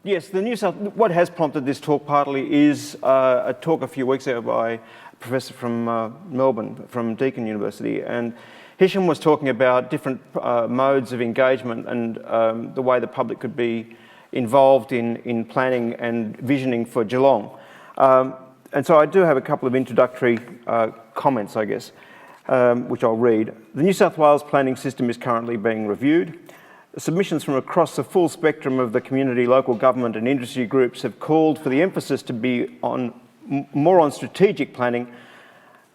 Yes, what has prompted this talk partly is a talk a few weeks ago by a professor from Melbourne, from Deakin University, and Hisham was talking about different modes of engagement and the way the public could be involved in planning and visioning for Geelong. And so I do have a couple of introductory comments, I guess, which I'll read. The New South Wales planning system is currently being reviewed. Submissions from across the full spectrum of the community, local government and industry groups have called for the emphasis to be more on strategic planning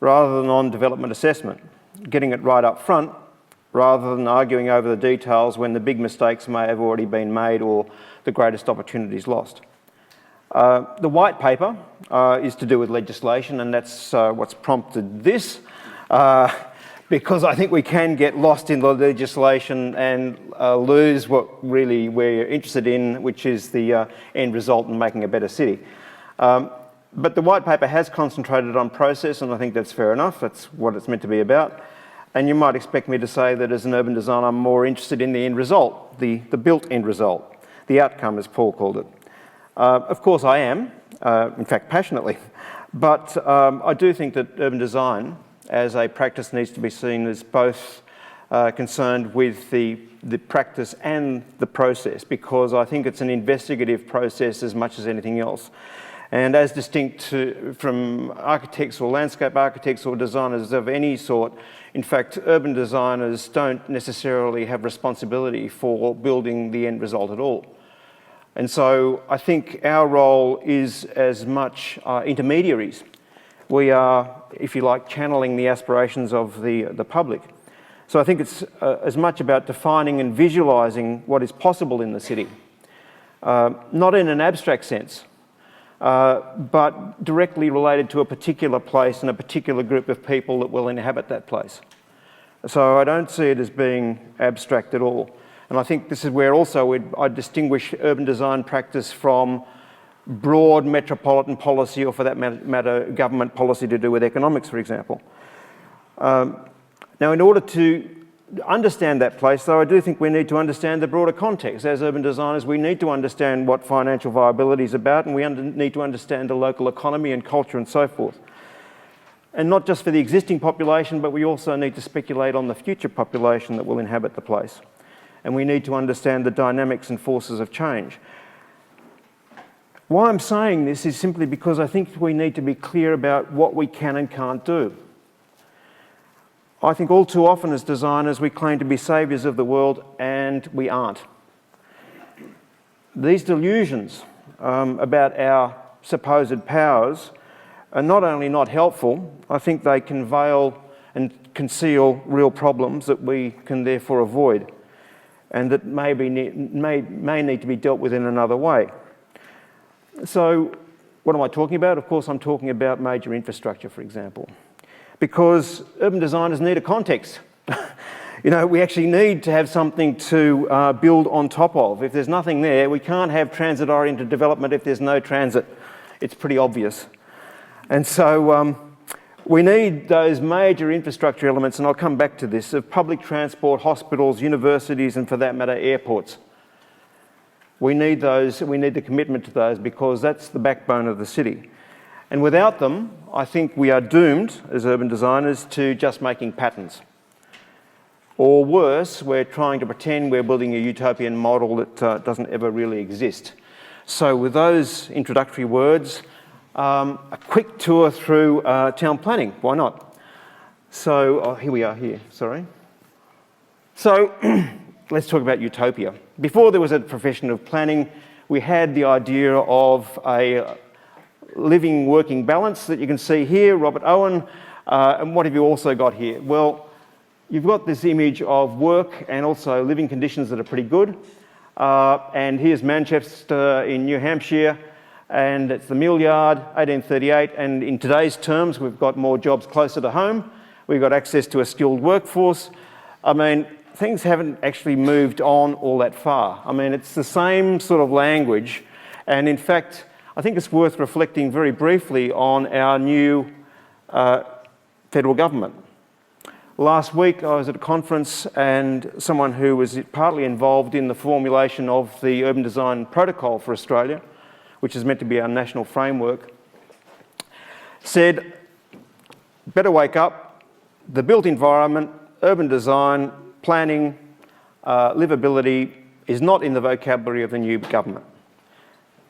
rather than on development assessment, getting it right up front rather than arguing over the details when the big mistakes may have already been made or the greatest opportunities lost. The white paper is to do with legislation, and that's what's prompted this. Because I think we can get lost in the legislation and lose what really we're interested in, which is the end result in making a better city. But the white paper has concentrated on process, and I think that's fair enough. That's what it's meant to be about. And you might expect me to say that as an urban designer, I'm more interested in the end result, the built end result, the outcome, as Paul called it. Of course I am, in fact passionately, but I do think that urban design as a practice needs to be seen as both concerned with the practice and the process, because I think it's an investigative process as much as anything else. And as distinct from architects or landscape architects or designers of any sort, in fact, urban designers don't necessarily have responsibility for building the end result at all. And so I think our role is as much intermediaries. We are, if you like, channeling the aspirations of the public. So I think it's as much about defining and visualising what is possible in the city, not in an abstract sense, but directly related to a particular place and a particular group of people that will inhabit that place. So I don't see it as being abstract at all. And I think this is where also I'd distinguish urban design practice from broad metropolitan policy, or for that matter, government policy to do with economics, for example. Now, in order to understand that place, though, I do think we need to understand the broader context. As urban designers, we need to understand what financial viability is about, and we need to understand the local economy and culture and so forth. And not just for the existing population, but we also need to speculate on the future population that will inhabit the place. And we need to understand the dynamics and forces of change. Why I'm saying this is simply because I think we need to be clear about what we can and can't do. I think all too often as designers we claim to be saviours of the world, and we aren't. These delusions about our supposed powers are not only not helpful, I think they can veil and conceal real problems that we can therefore avoid, and that may need to be dealt with in another way. So what am I talking about? Of course, I'm talking about major infrastructure, for example, because urban designers need a context. You know, we actually need to have something to build on top of. If there's nothing there, we can't have transit-oriented development if there's no transit. It's pretty obvious. And so we need those major infrastructure elements, and I'll come back to this, of public transport, hospitals, universities, and for that matter, airports. We need those, we need the commitment to those, because that's the backbone of the city. And without them, I think we are doomed as urban designers to just making patterns. Or worse, we're trying to pretend we're building a utopian model that doesn't ever really exist. So with those introductory words, a quick tour through town planning, why not? So, here we are here, sorry. So, let's talk about utopia. Before there was a profession of planning, we had the idea of a living, working balance that you can see here, Robert Owen. And what have you also got here? Well, you've got this image of work and also living conditions that are pretty good. And here's Manchester in New Hampshire, and it's the mill yard, 1838. And in today's terms, we've got more jobs closer to home. We've got access to a skilled workforce. I mean, things haven't actually moved on all that far. I mean, it's the same sort of language. And in fact, I think it's worth reflecting very briefly on our new federal government. Last week I was at a conference and someone who was partly involved in the formulation of the Urban Design Protocol for Australia, which is meant to be our national framework, said, better wake up, the built environment, urban design, planning, livability is not in the vocabulary of the new government.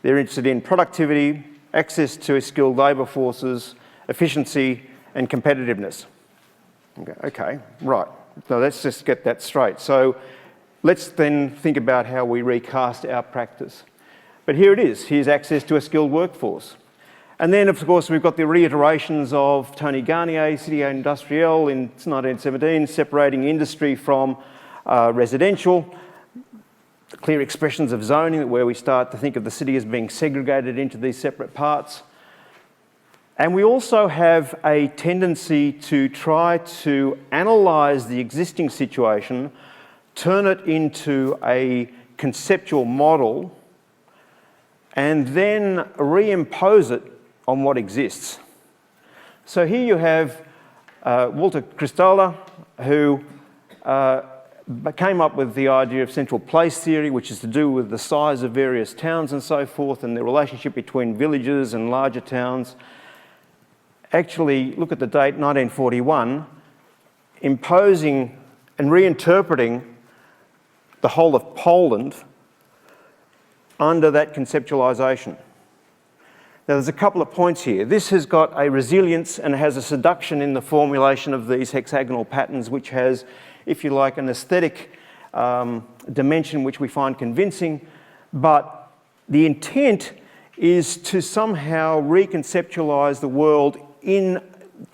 They're interested in productivity, access to skilled labour forces, efficiency and competitiveness. Okay, right. So let's just get that straight. So let's then think about how we recast our practice. But here it is. Here's access to a skilled workforce. And then, of course, we've got the reiterations of Tony Garnier, City Industrielle in 1917, separating industry from residential, clear expressions of zoning where we start to think of the city as being segregated into these separate parts. And we also have a tendency to try to analyse the existing situation, turn it into a conceptual model, and then reimpose it on what exists. So here you have Walter Kristalla, who came up with the idea of central place theory, which is to do with the size of various towns and so forth, and the relationship between villages and larger towns. Actually, look at the date, 1941, imposing and reinterpreting the whole of Poland under that conceptualisation. Now, there's a couple of points here. This has got a resilience and has a seduction in the formulation of these hexagonal patterns, which has, if you like, an aesthetic dimension which we find convincing, but the intent is to somehow reconceptualise the world in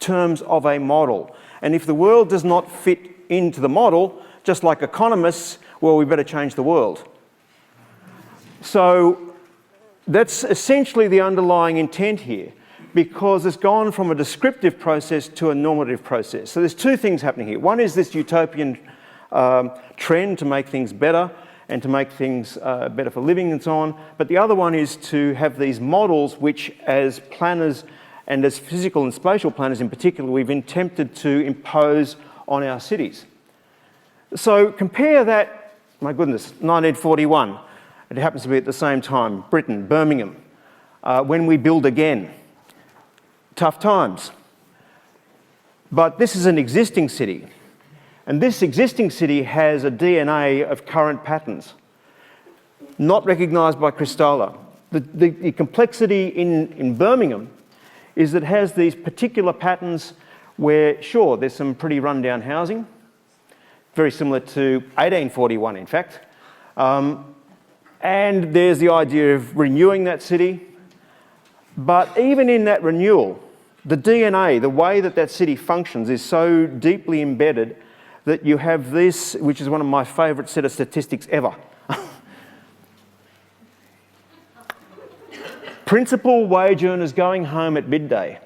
terms of a model. And if the world does not fit into the model, just like economists, well, we better change the world. So that's essentially the underlying intent here, because it's gone from a descriptive process to a normative process. So there's two things happening here. One is this utopian trend to make things better and to make things better for living and so on. But the other one is to have these models which, as planners and as physical and spatial planners in particular, we've attempted to impose on our cities. So compare that, my goodness, 1941. It happens to be at the same time, Britain, Birmingham. When we build again, tough times. But this is an existing city. And this existing city has a DNA of current patterns, not recognised by Kristalla. The complexity in Birmingham is that it has these particular patterns where, sure, there's some pretty run-down housing, very similar to 1841, in fact. And there's the idea of renewing that city. But even in that renewal, the DNA, the way that that city functions, is so deeply embedded that you have this, which is one of my favourite set of statistics ever. Principal wage earners going home at midday.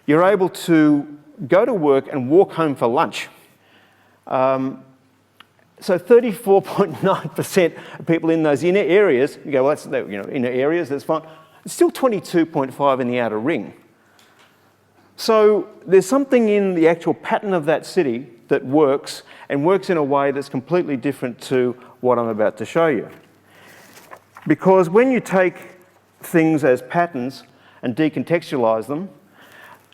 You're able to go to work and walk home for lunch. So 34.9% of people in those inner areas, you go, well, that's, inner areas, that's fine. It's still 22.5 in the outer ring. So there's something in the actual pattern of that city that works, and works in a way that's completely different to what I'm about to show you. Because when you take things as patterns and decontextualise them,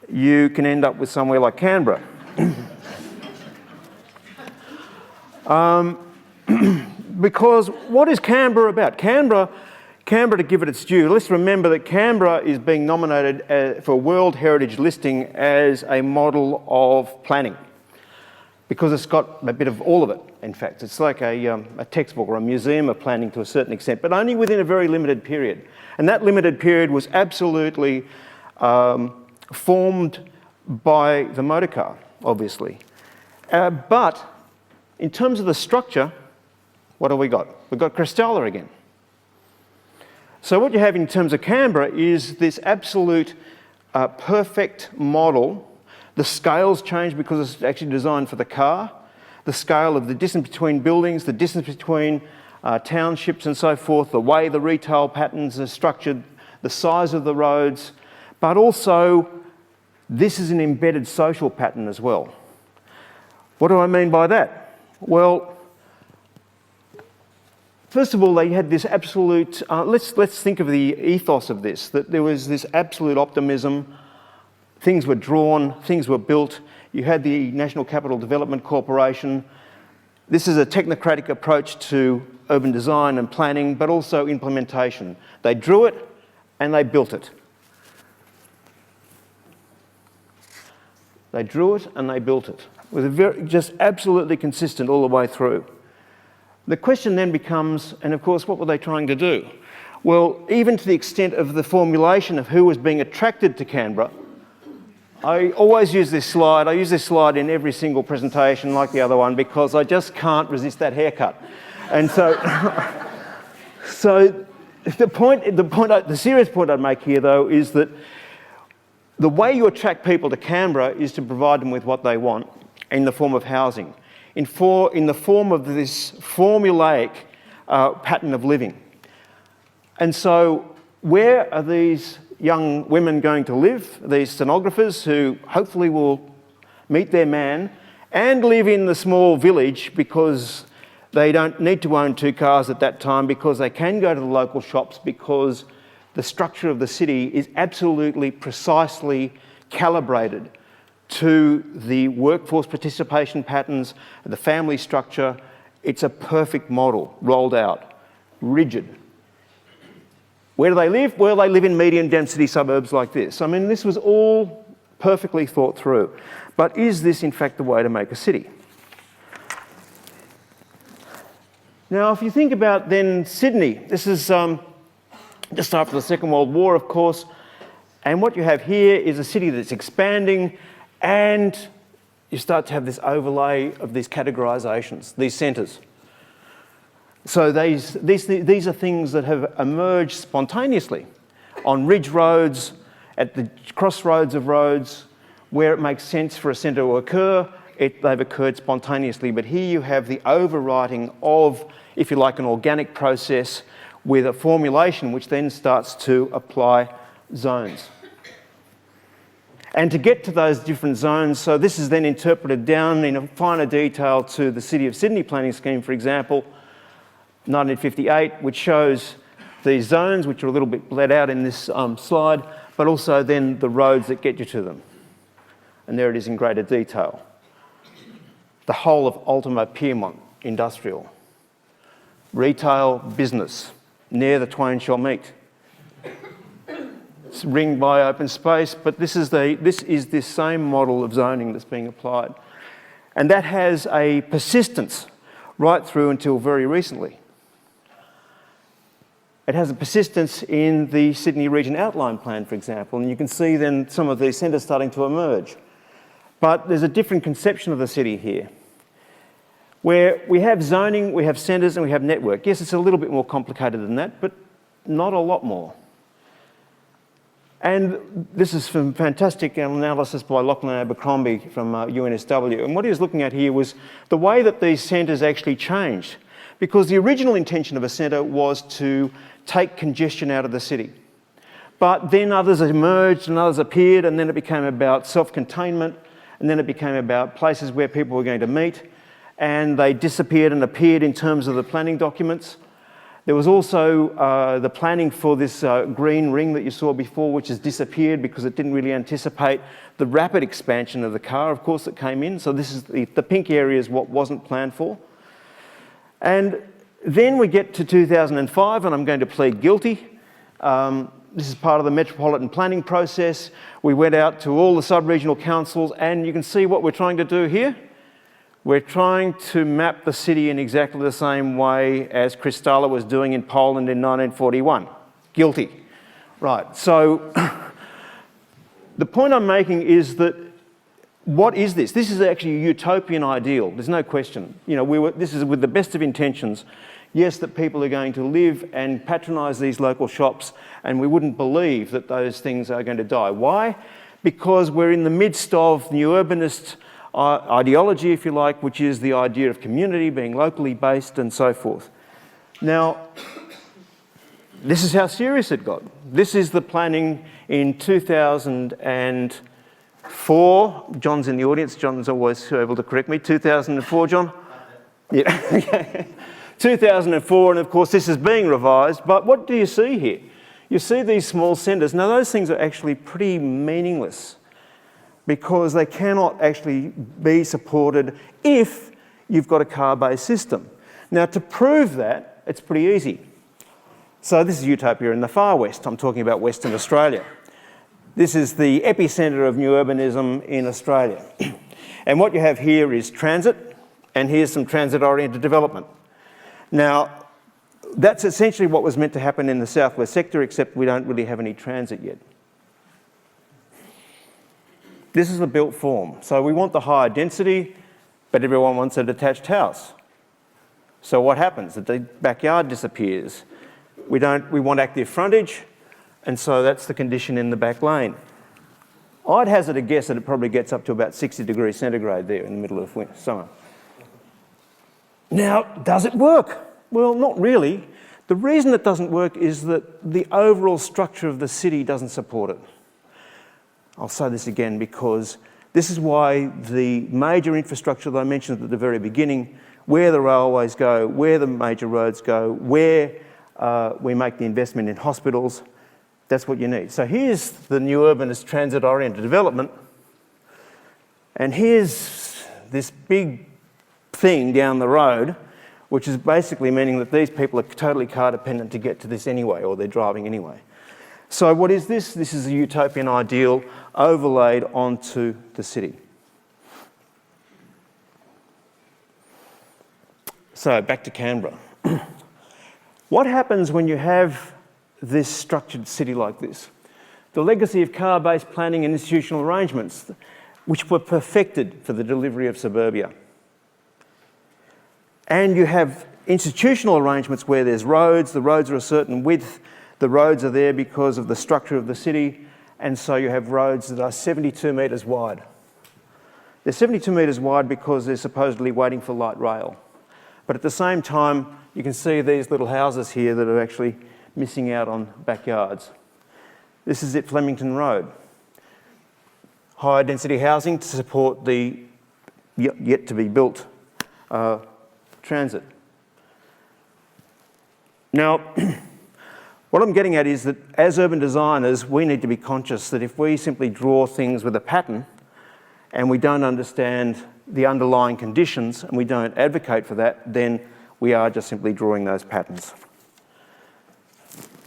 you can end up with somewhere like Canberra. Because what is Canberra about? Canberra, to give it its due, let's remember that Canberra is being nominated for World Heritage listing as a model of planning, because it's got a bit of all of it, in fact. It's like a textbook or a museum of planning to a certain extent, but only within a very limited period. And that limited period was absolutely formed by the motor car, obviously. But in terms of the structure, what have we got? We've got Kristalla again. So what you have in terms of Canberra is this absolute perfect model. The scales change because it's actually designed for the car. The scale of the distance between buildings, the distance between townships and so forth, the way the retail patterns are structured, the size of the roads, but also this is an embedded social pattern as well. What do I mean by that? Well, first of all, they had this absolute, let's think of the ethos of this, that there was this absolute optimism. Things were drawn, things were built. You had the National Capital Development Corporation. This is a technocratic approach to urban design and planning, but also implementation. They drew it and they built it. They drew it and they built it. It was just absolutely consistent all the way through. The question then becomes, and of course, what were they trying to do? Well, even to the extent of the formulation of who was being attracted to Canberra, I always use this slide. I use this slide in every single presentation like the other one because I just can't resist that haircut. And so, the serious point I'd make here though is that the way you attract people to Canberra is to provide them with what they want in the form of housing, in the form of this formulaic pattern of living. And so where are these young women going to live, these stenographers who hopefully will meet their man and live in the small village because they don't need to own 2 cars at that time, because they can go to the local shops, because the structure of the city is absolutely precisely calibrated to the workforce participation patterns, the family structure. It's a perfect model, rolled out, rigid. Where do they live? Well, they live in medium density suburbs like this. I mean, this was all perfectly thought through. But is this in fact the way to make a city? Now, if you think about then Sydney, this is just after the Second World War, of course, and what you have here is a city that's expanding, and you start to have this overlay of these categorisations, these centres. So these are things that have emerged spontaneously on ridge roads, at the crossroads of roads, where it makes sense for a centre to occur. They've occurred spontaneously, but here you have the overwriting of, if you like, an organic process with a formulation which then starts to apply zones. And to get to those different zones, so this is then interpreted down in a finer detail to the City of Sydney planning scheme, for example, 1958, which shows these zones, which are a little bit bled out in this slide, but also then the roads that get you to them. And there it is in greater detail. The whole of Ultimo Pyrmont, industrial. Retail, business, near the twain shall meet. It's ringed by open space, but this is this same model of zoning that's being applied. And that has a persistence right through until very recently. It has a persistence in the Sydney Region Outline Plan, for example, and you can see then some of these centres starting to emerge. But there's a different conception of the city here, where we have zoning, we have centres, and we have network. Yes, it's a little bit more complicated than that, but not a lot more. And this is some fantastic analysis by Lachlan Abercrombie from UNSW. And what he was looking at here was the way that these centres actually changed. Because the original intention of a centre was to take congestion out of the city. But then others emerged and others appeared, and then it became about self-containment, and then it became about places where people were going to meet, and they disappeared and appeared in terms of the planning documents. There was also the planning for this green ring that you saw before, which has disappeared because it didn't really anticipate the rapid expansion of the car, of course, that came in. So this is the pink area is what wasn't planned for. And then we get to 2005, and I'm going to plead guilty. This is part of the metropolitan planning process. We went out to all the sub-regional councils, and you can see what we're trying to do here. We're trying to map the city in exactly the same way as Kristalla was doing in Poland in 1941. Guilty. Right, so the point I'm making is that what is this? This is actually a utopian ideal, there's no question. You know, this is with the best of intentions. Yes, that people are going to live and patronise these local shops, and we wouldn't believe that those things are going to die. Why? Because we're in the midst of new urbanist ideology, if you like, which is the idea of community being locally based and so forth. Now, this is how serious it got. This is the planning in 2005 John's in the audience. John's always able to correct me. 2004, John? Yeah. 2004, and of course this is being revised, but what do you see here? You see these small centres. Now those things are actually pretty meaningless because they cannot actually be supported if you've got a car-based system. Now to prove that, it's pretty easy. So this is Utopia in the far west. I'm talking about Western Australia. This is the epicentre of new urbanism in Australia. And what you have here is transit, and here's some transit-oriented development. Now, that's essentially what was meant to happen in the southwest sector, except we don't really have any transit yet. This is the built form. So we want the higher density, but everyone wants a detached house. So what happens? The backyard disappears. We want active frontage, and so that's the condition in the back lane. I'd hazard a guess that it probably gets up to about 60 degrees centigrade there in the middle of summer. Now, does it work? Well, not really. The reason it doesn't work is that the overall structure of the city doesn't support it. I'll say this again because this is why the major infrastructure that I mentioned at the very beginning, where the railways go, where the major roads go, where we make the investment in hospitals, that's what you need. So here's the new urbanist transit-oriented development, and here's this big thing down the road, which is basically meaning that these people are totally car dependent to get to this anyway, or they're driving anyway. So what is this? This is a utopian ideal overlaid onto the city. So back to Canberra. What happens when you have this structured city like this? The legacy of car-based planning and institutional arrangements, which were perfected for the delivery of suburbia. And you have institutional arrangements where there's roads, the roads are a certain width, the roads are there because of the structure of the city, and so you have roads that are 72 metres wide. They're 72 metres wide because they're supposedly waiting for light rail. But at the same time, you can see these little houses here that are actually missing out on backyards. This is at Flemington Road. Higher density housing to support the yet to be built transit. Now, what I'm getting at is that as urban designers, we need to be conscious that if we simply draw things with a pattern and we don't understand the underlying conditions and we don't advocate for that, then we are just simply drawing those patterns.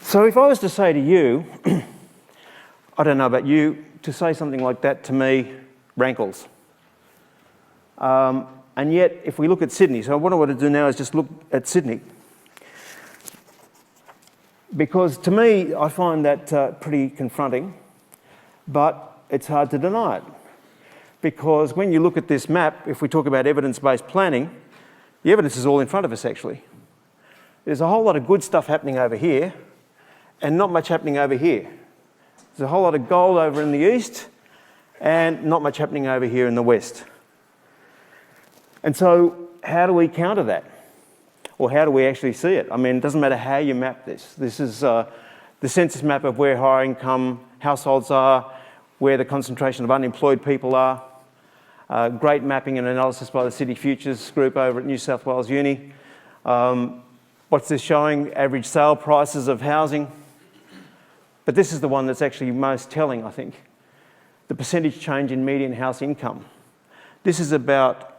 So if I was to say to you, I don't know about you, to say something like that to me rankles. And yet, if we look at Sydney, so what I want to do now is just look at Sydney. Because to me, I find that pretty confronting, but it's hard to deny it. Because when you look at this map, if we talk about evidence-based planning, the evidence is all in front of us, actually. There's a whole lot of good stuff happening over here, and not much happening over here. There's a whole lot of gold over in the east, and not much happening over here in the west. And so, how do we counter that? Or how do we actually see it? I mean, it doesn't matter how you map this. This is the census map of where higher income households are, where the concentration of unemployed people are. Great mapping and analysis by the City Futures group over at New South Wales Uni. What's this showing? Average sale prices of housing. But this is the one that's actually most telling, I think. The percentage change in median house income. This is about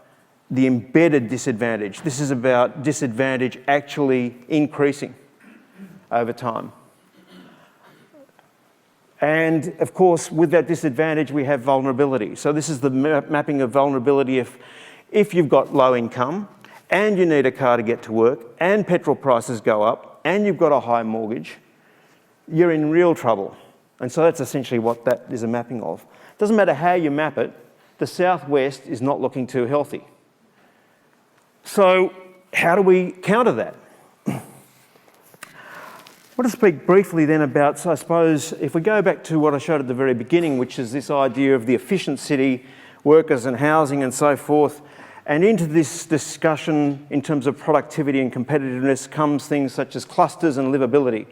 the embedded disadvantage. This is about disadvantage actually increasing over time. And of course, with that disadvantage, we have vulnerability. So this is the mapping of vulnerability. If you've got low income and you need a car to get to work and petrol prices go up and you've got a high mortgage, you're in real trouble. And so that's essentially what that is a mapping of. It doesn't matter how you map it, the southwest is not looking too healthy. So how do we counter that? I want to speak briefly then about, so I suppose, if we go back to what I showed at the very beginning, which is this idea of the efficient city, workers and housing and so forth, and into this discussion in terms of productivity and competitiveness comes things such as clusters and livability.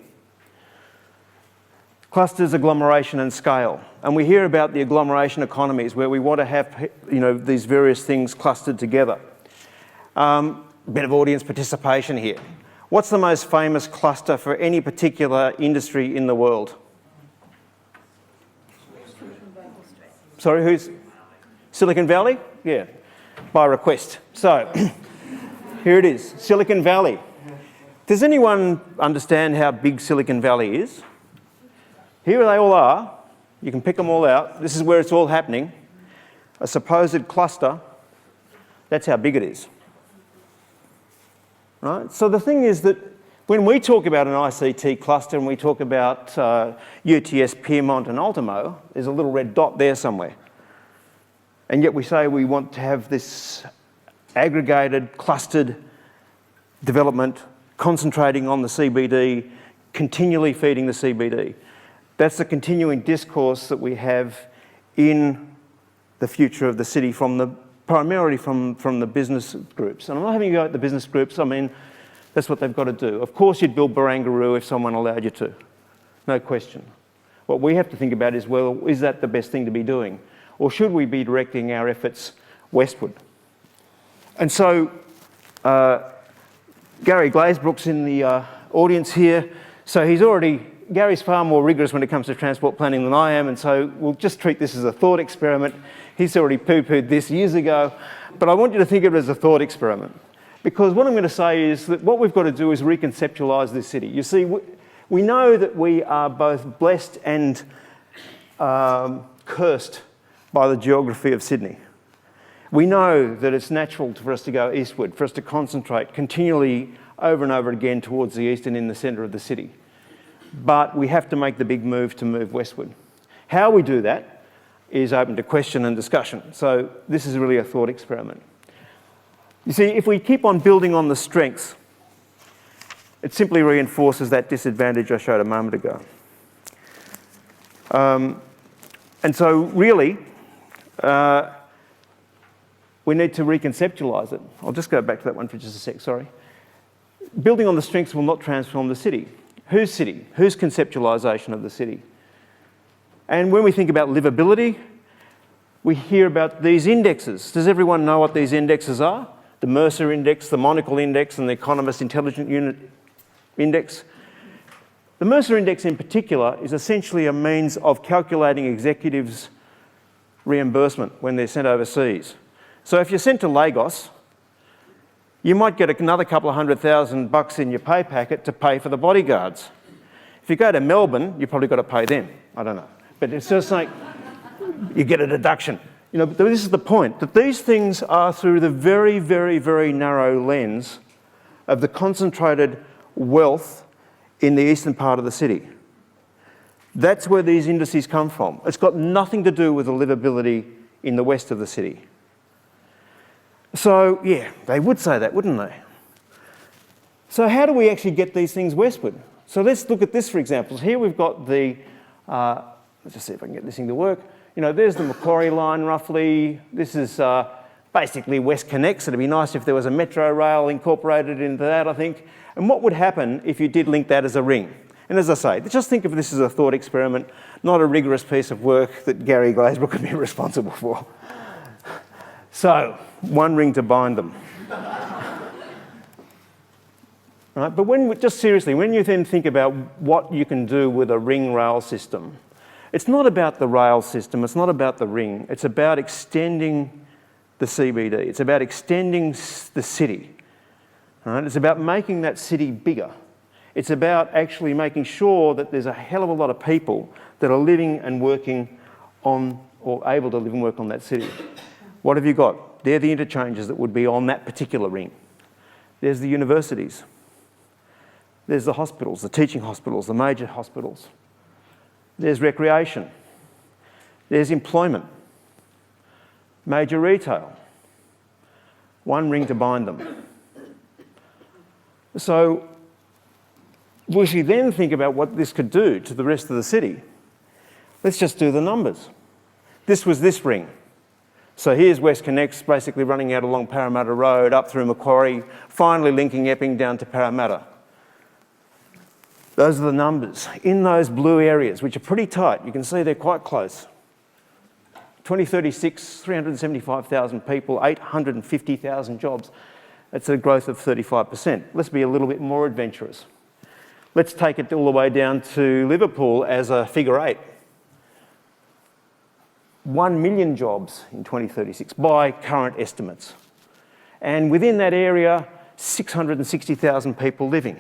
Clusters, agglomeration and scale. And we hear about the agglomeration economies where we want to have, these various things clustered together. Bit of audience participation here. What's the most famous cluster for any particular industry in the world? Sorry, who's? Silicon Valley? Yeah, by request. So, here it is, Silicon Valley. Does anyone understand how big Silicon Valley is? Here they all are. You can pick them all out. This is where it's all happening. A supposed cluster. That's how big it is. Right? So the thing is that when we talk about an ICT cluster and we talk about UTS, Piermont and Ultimo, there's a little red dot there somewhere. And yet we say we want to have this aggregated, clustered development concentrating on the CBD, continually feeding the CBD. That's the continuing discourse that we have in the future of the city primarily from the business groups. And I'm not having a go at the business groups. I mean, that's what they've got to do. Of course you'd build Barangaroo if someone allowed you to. No question. What we have to think about is, well, is that the best thing to be doing? Or should we be directing our efforts westward? And so, Gary Glazebrook's in the audience here. So Gary's far more rigorous when it comes to transport planning than I am, and so we'll just treat this as a thought experiment. He's already poo-pooed this years ago, but I want you to think of it as a thought experiment. Because what I'm going to say is that what we've got to do is reconceptualise this city. You see, we know that we are both blessed and cursed by the geography of Sydney. We know that it's natural for us to go eastward, for us to concentrate continually over and over again towards the east and in the centre of the city. But we have to make the big move to move westward. How we do that is open to question and discussion. So this is really a thought experiment. You see, if we keep on building on the strengths, it simply reinforces that disadvantage I showed a moment ago. And so really, we need to reconceptualise it. I'll just go back to that one for just a sec, sorry. Building on the strengths will not transform the city. Whose city? Whose conceptualisation of the city? And when we think about livability, we hear about these indexes. Does everyone know what these indexes are? The Mercer Index, the Monocle Index, and the Economist Intelligent Unit Index. The Mercer Index in particular is essentially a means of calculating executives' reimbursement when they're sent overseas. So if you're sent to Lagos, you might get another couple of $100,000 in your pay packet to pay for the bodyguards. If you go to Melbourne, you've probably got to pay them. I don't know. But it's just like you get a deduction. But this is the point, that these things are through the very, very, very narrow lens of the concentrated wealth in the eastern part of the city. That's where these indices come from. It's got nothing to do with the livability in the west of the city. So, yeah, they would say that, wouldn't they? So how do we actually get these things westward? So let's look at this, for example. Here we've got the, let's just see if I can get this thing to work. There's the Macquarie line, roughly. This is basically WestConnex. It'd be nice if there was a metro rail incorporated into that, I think. And what would happen if you did link that as a ring? And as I say, just think of this as a thought experiment, not a rigorous piece of work that Gary Glazebrook could be responsible for. So, one ring to bind them. Right? But just seriously, when you then think about what you can do with a ring rail system, it's not about the rail system, it's not about the ring, it's about extending the CBD, it's about extending the city. Right? It's about making that city bigger. It's about actually making sure that there's a hell of a lot of people that are living and working on, or able to live and work on that city. What have you got? They're the interchanges that would be on that particular ring. There's the universities. There's the hospitals, the teaching hospitals, the major hospitals. There's recreation. There's employment. Major retail. One ring to bind them. So, we should then think about what this could do to the rest of the city. Let's just do the numbers. This was this ring. So here's WestConnex basically running out along Parramatta Road, up through Macquarie, finally linking Epping down to Parramatta. Those are the numbers in those blue areas, which are pretty tight. You can see they're quite close. 2036, 375,000 people, 850,000 jobs. That's a growth of 35%. Let's be a little bit more adventurous. Let's take it all the way down to Liverpool as a figure 8. 1 million jobs in 2036 by current estimates. And within that area, 660,000 people living.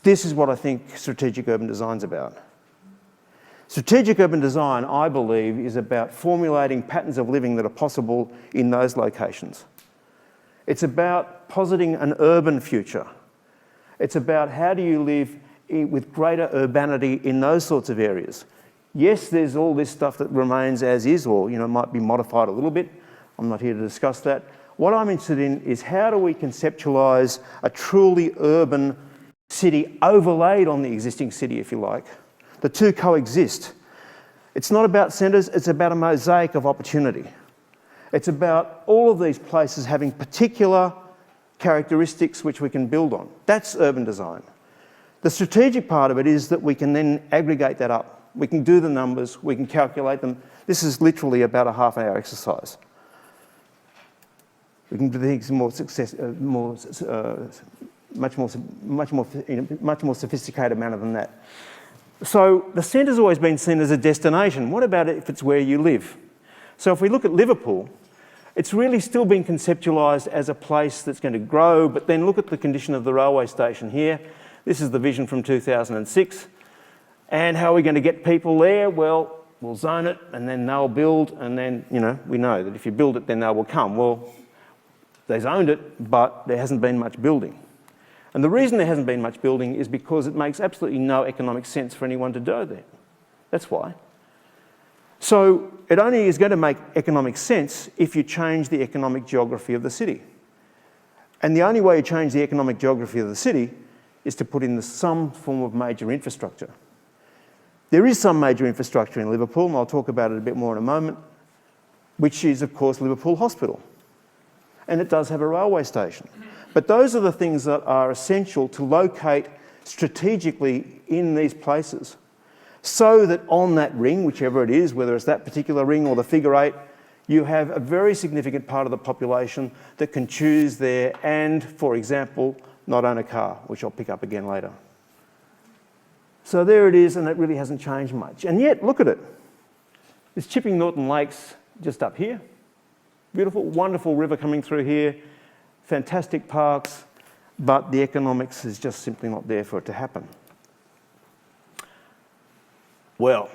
This is what I think strategic urban design's about. Strategic urban design, I believe, is about formulating patterns of living that are possible in those locations. It's about positing an urban future. It's about how do you live with greater urbanity in those sorts of areas. Yes, there's all this stuff that remains as is, or might be modified a little bit. I'm not here to discuss that. What I'm interested in is how do we conceptualise a truly urban city overlaid on the existing city, if you like. The two coexist. It's not about centres, it's about a mosaic of opportunity. It's about all of these places having particular characteristics which we can build on. That's urban design. The strategic part of it is that we can then aggregate that up. We can do the numbers, we can calculate them. This is literally about a half-hour exercise. We can do things in much more sophisticated manner than that. So the centre's always been seen as a destination. What about if it's where you live? So if we look at Liverpool, it's really still been conceptualised as a place that's going to grow, but then look at the condition of the railway station here. This is the vision from 2006. And how are we going to get people there? Well, we'll zone it, and then they'll build, and then, we know that if you build it, then they will come. Well, they zoned it, but there hasn't been much building. And the reason there hasn't been much building is because it makes absolutely no economic sense for anyone to do that. That's why. So it only is going to make economic sense if you change the economic geography of the city. And the only way you change the economic geography of the city is to put in some form of major infrastructure. There is some major infrastructure in Liverpool, and I'll talk about it a bit more in a moment, which is, of course, Liverpool Hospital. And it does have a railway station. But those are the things that are essential to locate strategically in these places, so that on that ring, whichever it is, whether it's that particular ring or the figure 8, you have a very significant part of the population that can choose there and, for example, not own a car, which I'll pick up again later. So there it is, and it really hasn't changed much. And yet, look at it. There's Chipping Norton Lakes just up here. Beautiful, wonderful river coming through here. Fantastic parks, but the economics is just simply not there for it to happen. Well,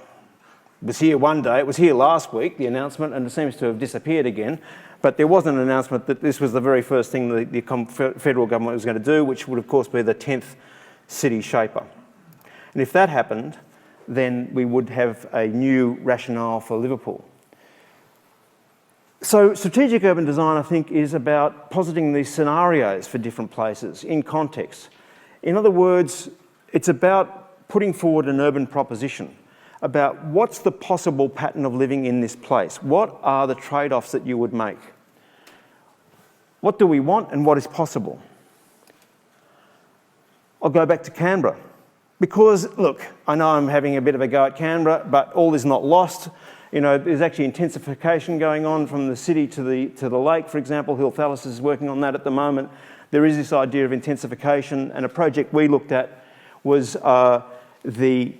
it was here one day, it was here last week, the announcement, and it seems to have disappeared again, but there was an announcement that this was the very first thing the federal government was going to do, which would of course be the 10th city shaper. And if that happened, then we would have a new rationale for Liverpool. So strategic urban design, I think, is about positing these scenarios for different places in context. In other words, it's about putting forward an urban proposition about what's the possible pattern of living in this place. What are the trade-offs that you would make? What do we want and what is possible? I'll go back to Canberra. Because, look, I know I'm having a bit of a go at Canberra, but all is not lost. There's actually intensification going on from the city to the lake, for example. Hill Thalys is working on that at the moment. There is this idea of intensification, and a project we looked at was the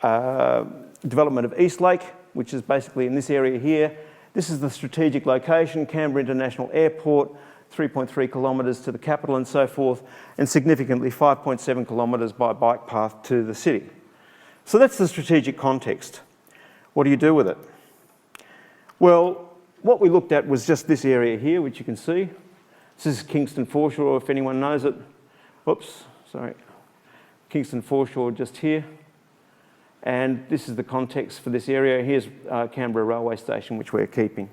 development of East Lake, which is basically in this area here. This is the strategic location, Canberra International Airport, 3.3 kilometres to the capital and so forth, and significantly 5.7 kilometres by bike path to the city. So that's the strategic context. What do you do with it? Well, what we looked at was just this area here, which you can see. This is Kingston Foreshore, if anyone knows it. Oops, sorry. Kingston Foreshore just here. And this is the context for this area. Here's Canberra Railway Station, which we're keeping.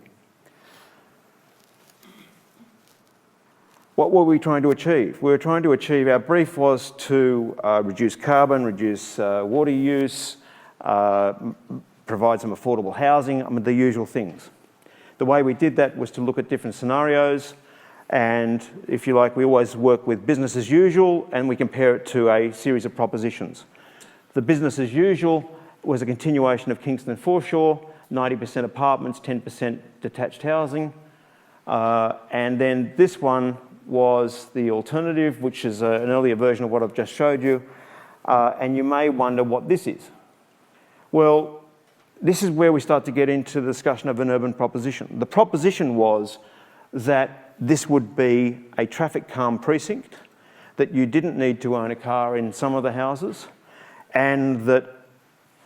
What were we trying to achieve? We were trying to achieve, our brief was to reduce carbon, reduce water use, provide some affordable housing, the usual things. The way we did that was to look at different scenarios, And if you like, we always work with business as usual and we compare it to a series of propositions. The business as usual was a continuation of Kingston Foreshore, 90% apartments, 10% detached housing. And then this one was the alternative, which is an earlier version of what I've just showed you. And you may wonder what this is. Well, this is where we start to get into the discussion of an urban proposition. The proposition was that this would be a traffic calm precinct, that you didn't need to own a car in some of the houses, and that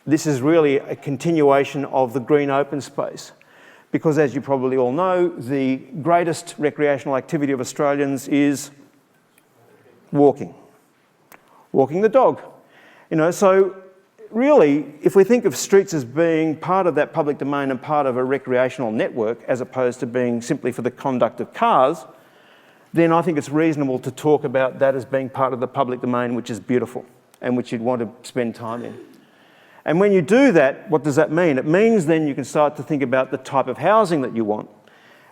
this is really a continuation of the green open space. Because as you probably all know, the greatest recreational activity of Australians is walking. Walking the dog. You know, so really, if we think of streets as being part of that public domain and part of a recreational network, as opposed to being simply for the conduct of cars, then I think it's reasonable to talk about that as being part of the public domain, which is beautiful and which you'd want to spend time in. And when you do that, what does that mean? It means then you can start to think about the type of housing that you want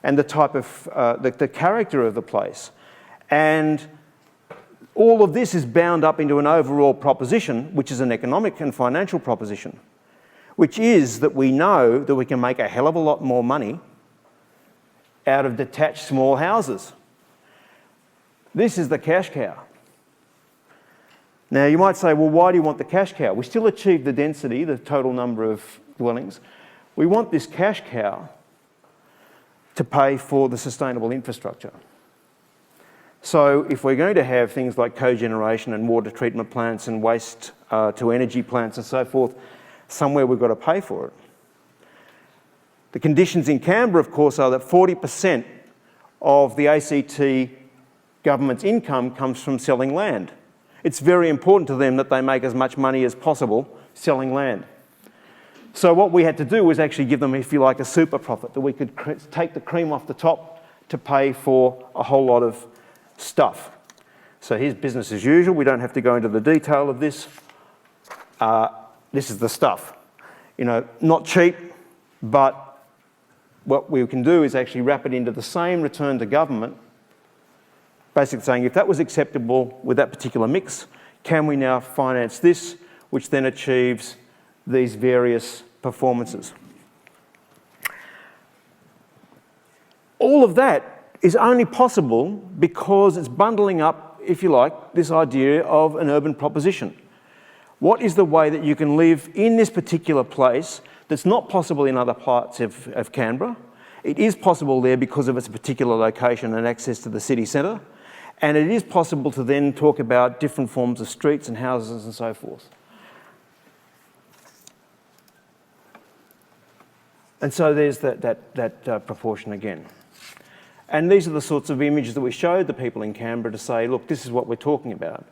and the type of, the character of the place. And all of this is bound up into an overall proposition, which is an economic and financial proposition, which is that we know that we can make a hell of a lot more money out of detached small houses. This is the cash cow. Now, you might say, well, why do you want the cash cow? We still achieve the density, the total number of dwellings. We want this cash cow to pay for the sustainable infrastructure. So if we're going to have things like cogeneration and water treatment plants and waste to energy plants and so forth, somewhere we've got to pay for it. The conditions in Canberra, of course, are that 40% of the ACT government's income comes from selling land. It's very important to them that they make as much money as possible selling land. So what we had to do was actually give them, if you like, a super profit, that we could take the cream off the top to pay for a whole lot of stuff. So here's business as usual. We don't have to go into the detail of this. This is the stuff. You know, not cheap, but what we can do is actually wrap it into the same return to government, basically saying if that was acceptable with that particular mix, can we now finance this, which then achieves these various performances. All of that is only possible because it's bundling up, if you like, this idea of an urban proposition. What is the way that you can live in this particular place that's not possible in other parts of Canberra? It is possible there because of its particular location and access to the city centre. And it is possible to then talk about different forms of streets and houses and so forth. And so there's that proportion again. And these are the sorts of images that we showed the people in Canberra to say, look, this is what we're talking about.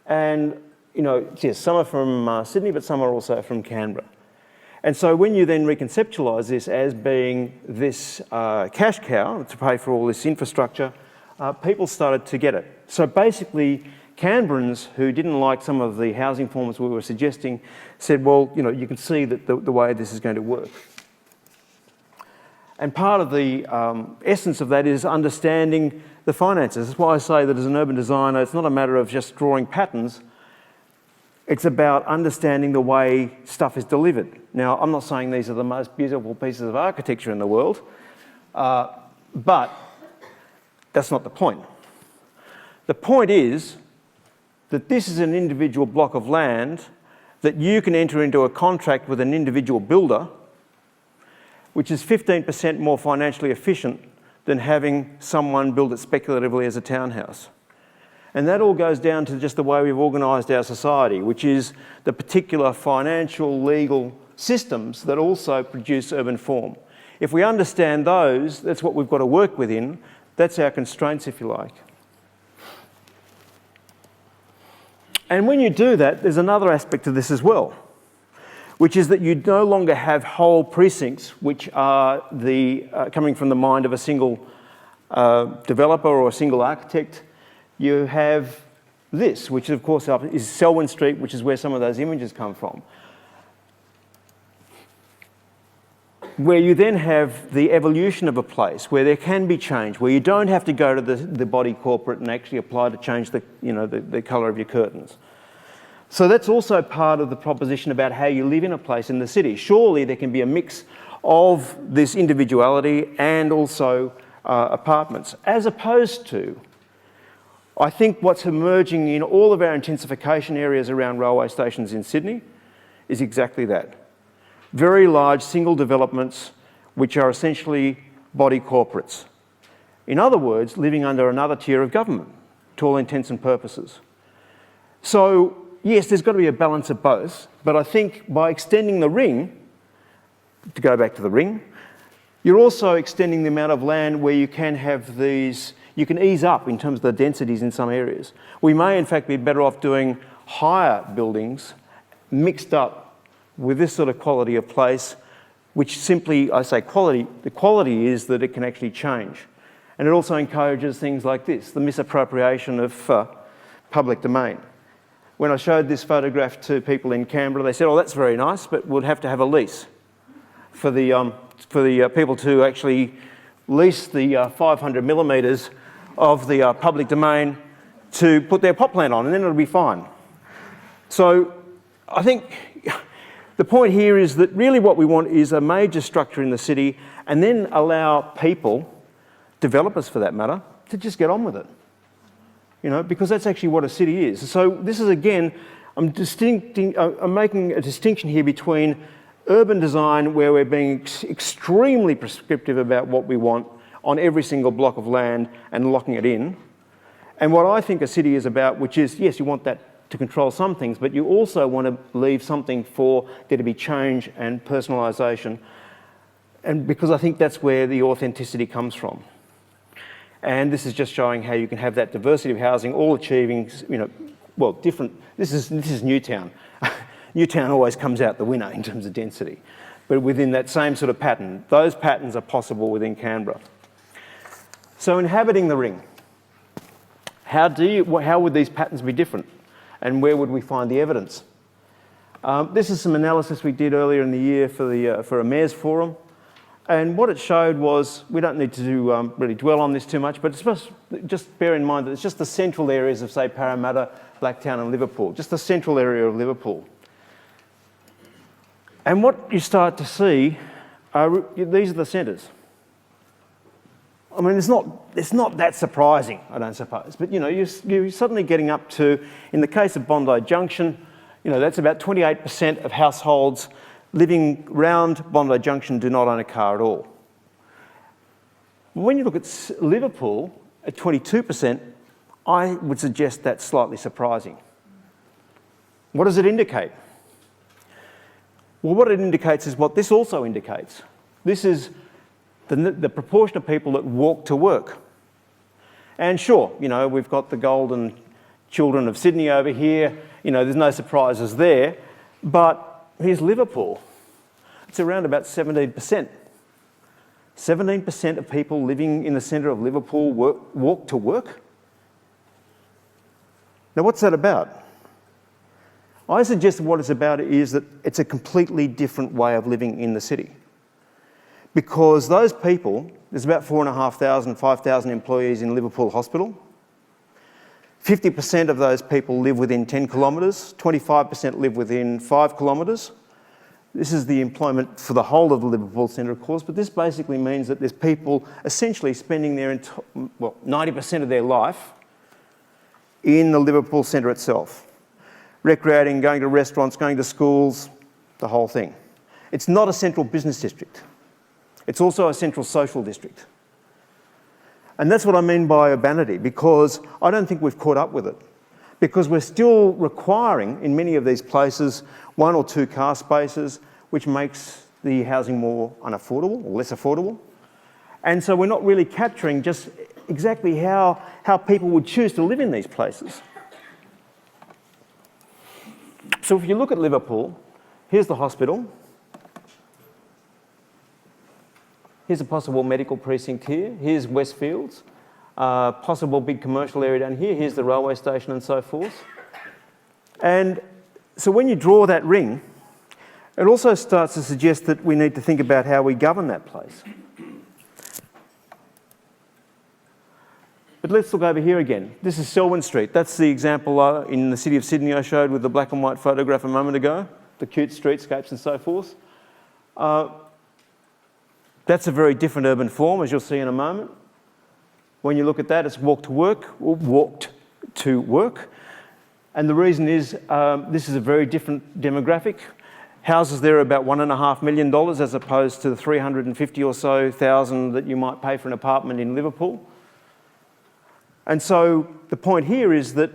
And, you know, yes, some are from Sydney, but some are also from Canberra. And so when you then reconceptualise this as being this cash cow to pay for all this infrastructure, people started to get it. So basically, Canberrans who didn't like some of the housing forms we were suggesting said, well, you know, you can see that the way this is going to work. And part of the essence of that is understanding the finances. That's why I say that as an urban designer, it's not a matter of just drawing patterns. It's about understanding the way stuff is delivered. Now, I'm not saying these are the most beautiful pieces of architecture in the world, but that's not the point. The point is that this is an individual block of land that you can enter into a contract with an individual builder, which is 15% more financially efficient than having someone build it speculatively as a townhouse. And that all goes down to just the way we've organised our society, which is the particular financial, legal systems that also produce urban form. If we understand those, that's what we've got to work within. That's our constraints, if you like. And when you do that, there's another aspect to this as well, which is that you no longer have whole precincts which are coming from the mind of a single developer or a single architect. You have this, which of course is Selwyn Street, which is where some of those images come from. where you then have the evolution of a place where there can be change, where you don't have to go to the body corporate and actually apply to change the colour of your curtains. So that's also part of the proposition about how you live in a place in the city. Surely there can be a mix of this individuality and also apartments, as opposed to, I think what's emerging in all of our intensification areas around railway stations in Sydney is exactly that. Very large single developments which are essentially body corporates. In other words, living under another tier of government to all intents and purposes. So yes, there's got to be a balance of both, but I think by extending the ring, to go back to the ring, you're also extending the amount of land where you can have these, you can ease up in terms of the densities in some areas. We may in fact be better off doing higher buildings mixed up with this sort of quality of place, which simply, I say quality, the quality is that it can actually change. And it also encourages things like this, the misappropriation of public domain. When I showed this photograph to people in Canberra, they said, oh, that's very nice, but we'd have to have a lease for the people to actually lease the 500 millimetres of the public domain to put their pot plant on, and then it'll be fine. So I think the point here is that really what we want is a major structure in the city and then allow people, developers for that matter, to just get on with it. You know, because that's actually what a city is. So this is, again, I'm making a distinction here between urban design, where we're being extremely prescriptive about what we want on every single block of land and locking it in, and what I think a city is about, which is, yes, you want that to control some things, but you also want to leave something for there to be change and personalisation, and because I think that's where the authenticity comes from. And this is just showing how you can have that diversity of housing, all achieving, you know, well, different. This is Newtown. Newtown always comes out the winner in terms of density, but within that same sort of pattern. Those patterns are possible within Canberra. So inhabiting the ring, how would these patterns be different, and where would we find the evidence? This is some analysis we did earlier in the year for a mayor's forum. And what it showed was, we don't need to really dwell on this too much, but it's just bear in mind that it's just the central areas of, say, Parramatta, Blacktown and Liverpool, just the central area of Liverpool. And what you start to see are, these are the centres. I mean, it's not that surprising, I don't suppose, but you know, you're suddenly getting up to, in the case of Bondi Junction, you know, that's about 28% of households living round Bondi Junction do not own a car at all. When you look at Liverpool at 22%, I would suggest that's slightly surprising. What does it indicate? Well, what it indicates is what this also indicates. This is the proportion of people that walk to work. And sure, you know, we've got the golden children of Sydney over here, you know, there's no surprises there, but here's Liverpool. It's around about 17%. 17% of people living in the centre of Liverpool walk to work. Now, what's that about? I suggest what it's about is that it's a completely different way of living in the city. Because those people, there's about 4,500, 5,000 employees in Liverpool Hospital. 50% of those people live within 10 kilometres, 25% live within 5 kilometres. This is the employment for the whole of the Liverpool Centre, of course, but this basically means that there's people essentially spending their 90% of their life in the Liverpool Centre itself. Recreating, going to restaurants, going to schools, the whole thing. It's not a central business district. It's also a central social district. And that's what I mean by urbanity, because I don't think we've caught up with it. Because we're still requiring, in many of these places, 1 or 2 car spaces, which makes the housing more unaffordable, or less affordable. And so we're not really capturing just exactly how people would choose to live in these places. So if you look at Liverpool, here's the hospital. Here's a possible medical precinct here. Here's Westfields. Possible big commercial area down here. Here's the railway station and so forth. And so when you draw that ring, it also starts to suggest that we need to think about how we govern that place. But let's look over here again. This is Selwyn Street. That's the example in the city of Sydney I showed with the black and white photograph a moment ago, the cute streetscapes and so forth. That's a very different urban form, as you'll see in a moment. When you look at that, it's walk to work, or walked to work. And the reason is this is a very different demographic. Houses there are about $1.5 million as opposed to the 350 or so thousand that you might pay for an apartment in Liverpool. And so the point here is that